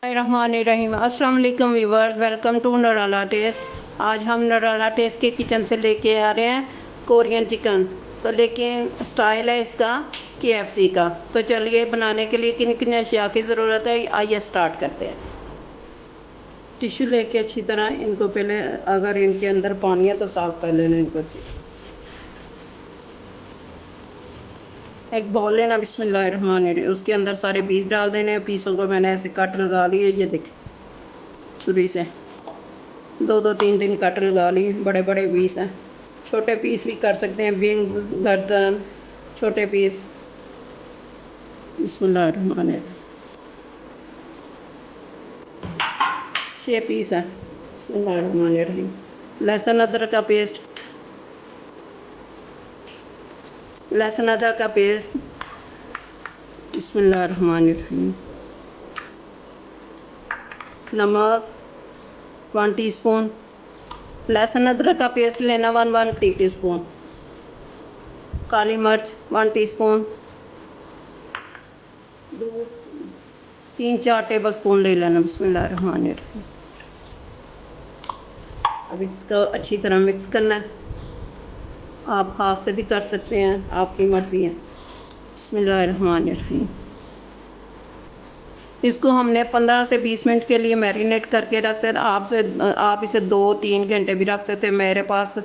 रहीम अस्सलाम वालेकुम viewers, welcome to नराला test. आज हम नराला टेस्ट के किचन से लेके आ रहे हैं कोरियन चिकन। तो लेकिन स्टाइल है इसका KFC का। तो चलिए बनाने के लिए किन किन अशिया की ज़रूरत है, आइए स्टार्ट करते हैं। टिश्यू लेके अच्छी तरह इनको पहले, अगर इनके अंदर पानी है तो साफ़ कर लेना इनको अच्छी। एक बाउल लेना, बिस्मिल्लाहिर्रहमानिर्रहीम, उसके अंदर सारे पीस डाल देने। पीसों को मैंने ऐसे कट लगा लिए, ये देखें छुरी से दो दो तीन तीन कट लगा लिए। बड़े बड़े पीस हैं, छोटे पीस भी कर सकते हैं, विंग्स, गर्दन, छोटे पीस। बिस्मिल्लाहिर्रहमानिर्रहीम, 6 पीस है। बिस्मिल्लाहिर्रहमानिर्रहीम। लहसुन अदरक का पेस्ट, लहसुन अदरक का पेस्ट। बिस्मिल्लाहिर्रहमानिर्रहीम। नमक 1 टीस्पून। लहसुन अदरक का पेस्ट लेना 1 टीस्पून। काली मिर्च 1 टीस्पून। दूध 3-4 टेबल स्पून ले लेना। बिस्मिल्लाहिर्रहमानिर्रहीम। अब इसको अच्छी तरह मिक्स करना है। आप हाथ से भी कर सकते हैं, आपकी मर्ज़ी है। बिस्मिल्लाहिर्रहमानिर्रहीम। इसको हमने 15 से 20 मिनट के लिए मैरिनेट करके रखते हैं। आप इसे 2-3 घंटे भी रख सकते हैं। मेरे पास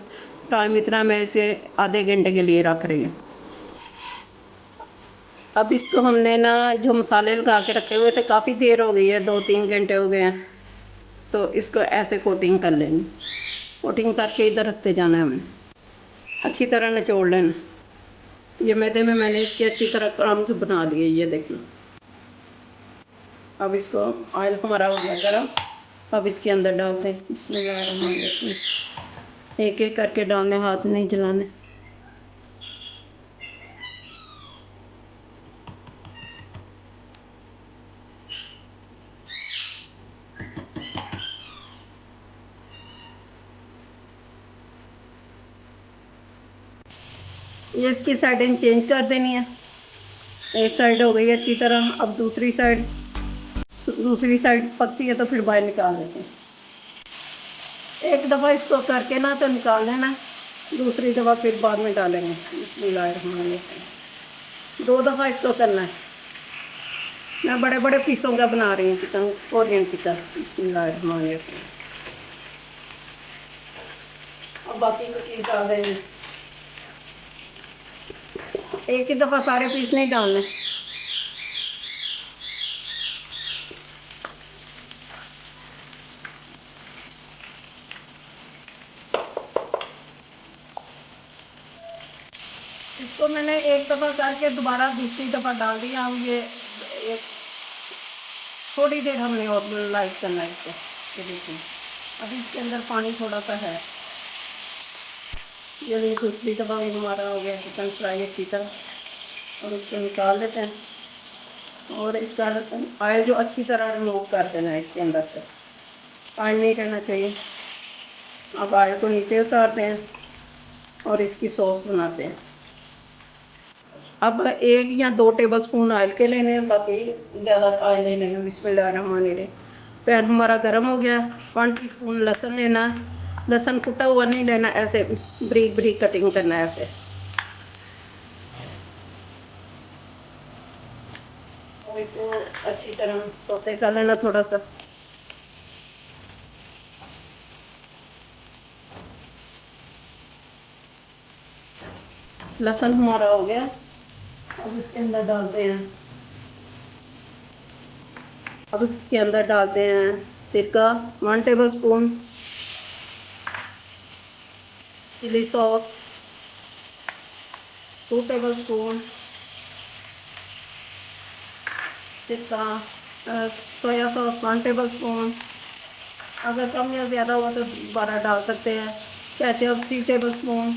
टाइम इतना, मैं इसे आधे घंटे के लिए रख रही हूँ। अब इसको हमने ना जो मसाले लगा के रखे हुए थे, काफ़ी देर हो गई है, 2-3 घंटे हो गए हैं। तो इसको ऐसे कोटिंग कर लेंगे। कोटिंग करके इधर रखते जाना है हमें, अच्छी तरह निचोड़ लेना। ये मैदे में मैंने इसके अच्छी तरह क्रम्स बना दिए, ये देखना। अब इसको, ऑयल हमारा हो गया गरम, अब इसके अंदर डालते हैं। बिस्मिल्लाहिर्रहमानिर्रहीम। एक एक करके डालने, हाथ नहीं जलाने। ये इसकी साइडें चेंज कर देनी है। एक साइड हो गई अच्छी तरह, अब दूसरी साइड पकती है तो फिर बाहर निकाल देते हैं। एक दफ़ा इसको करके ना तो निकाल लेना, दूसरी दफ़ा फिर बाद में डालेंगे। बिस्मिल्लाहिर्रहमानिर्रहीम। 2 दफ़ा इसको करना है। मैं बड़े बड़े पीसों का बना रही हूँ चिकन, कोरियन चिकन। बिस्मिल्लाहिर्रहमानिर्रहीम। अब बाकी को चीज़ डाल देंगे। एक ही दफ़ा सारे पीस नहीं डालने। इसको मैंने एक दफ़ा करके दोबारा दूसरी दफ़ा डाल दिया। अब ये एक थोड़ी देर हमने और लाइट करना है इसको। ये देखिए, अभी इसके अंदर पानी थोड़ा सा है। ये दूसरी दफ़ा भी हमारा हो गया चिकन फ्राई अच्छी तरह। और इसको निकाल देते हैं और इसका ऑयल जो अच्छी तरह रिमूव कर देना है इसके अंदर से। ऑयल नहीं रहना चाहिए। अब ऑयल को नीचे उतारते हैं और इसकी सॉस बनाते हैं। अब 1 या 2 टेबल स्पून ऑयल के लेने हैं, बाकी ज़्यादा ऑयल नहीं लेना। बिस्मिल्लाहिर्रहमानिर्रहीम। पैन हमारा गर्म हो गया। 1 टीस्पून लहसुन लेना। लहसुन कुटा हुआ नहीं लेना, ऐसे बारीक बारीक कटिंग करना है ऐसे। और इसको अच्छी तरह सौते कर लेना थोड़ा सा। लहसुन हमारा हो गया। अब इसके अंदर डालते हैं, सिरका 1 tablespoon, chilli sauce 2 tablespoon, सिरका, सोया सॉस 1 टेबल स्पून। अगर कम या ज़्यादा हो तो दोबारा डाल सकते हैं। केचप 3 टेबल स्पून,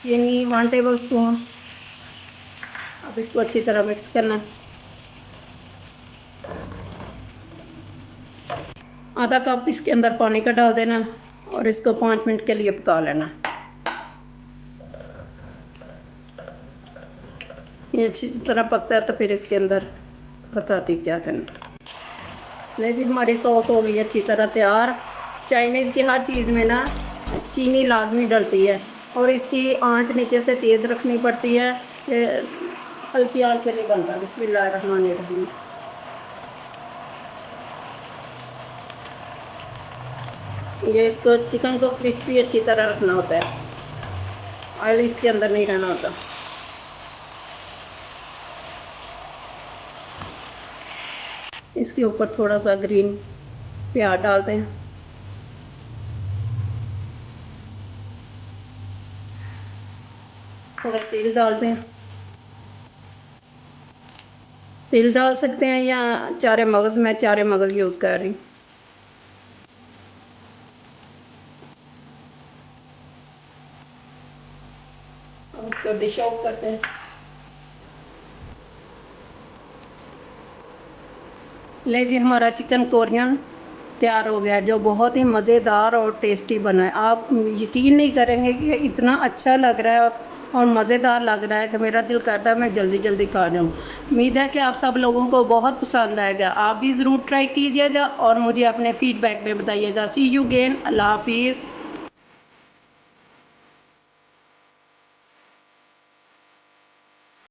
चीनी 1 टेबल स्पून। अब इसको अच्छी तरह मिक्स करना। आधा कप इसके अंदर पानी का डाल देना और इसको 5 मिनट के लिए पका लेना। ये अच्छी तरह पकता है तो फिर इसके अंदर बताती क्या करना। लेकिन हमारी सॉस हो गई अच्छी तरह तैयार। चाइनीज़ की हर चीज़ में ना चीनी लाजमी डलती है और इसकी आंच नीचे से तेज़ रखनी पड़ती है। हल्की आंच पे नहीं बनता। बिस्मिल्लाहिर्रहमानिर्रहीम। ये इसको चिकन को क्रिस्पी अच्छी तरह रखना होता है, ऑयल इसके अंदर नहीं रहना होता। इसके ऊपर थोड़ा सा ग्रीन प्याज डालते हैं, थोड़ा तेल डालते हैं। तिल डाल सकते हैं या चारे मगज़, मैं चारे मगज़ यूज़ कर रही हूँ। अब इसको डिश आउट करते हैं। ले जी, हमारा चिकन कोरियन तैयार हो गया, जो बहुत ही मज़ेदार और टेस्टी बना है। आप यकीन नहीं करेंगे कि ये इतना अच्छा लग रहा है और मज़ेदार लग रहा है कि मेरा दिल करता है मैं जल्दी जल्दी खा जाऊँ। उम्मीद है कि आप सब लोगों को बहुत पसंद आएगा। आप भी ज़रूर ट्राई कीजिएगा और मुझे अपने फ़ीडबैक में बताइएगा। सी यू अगेन। अल्लाह हाफ़िज़।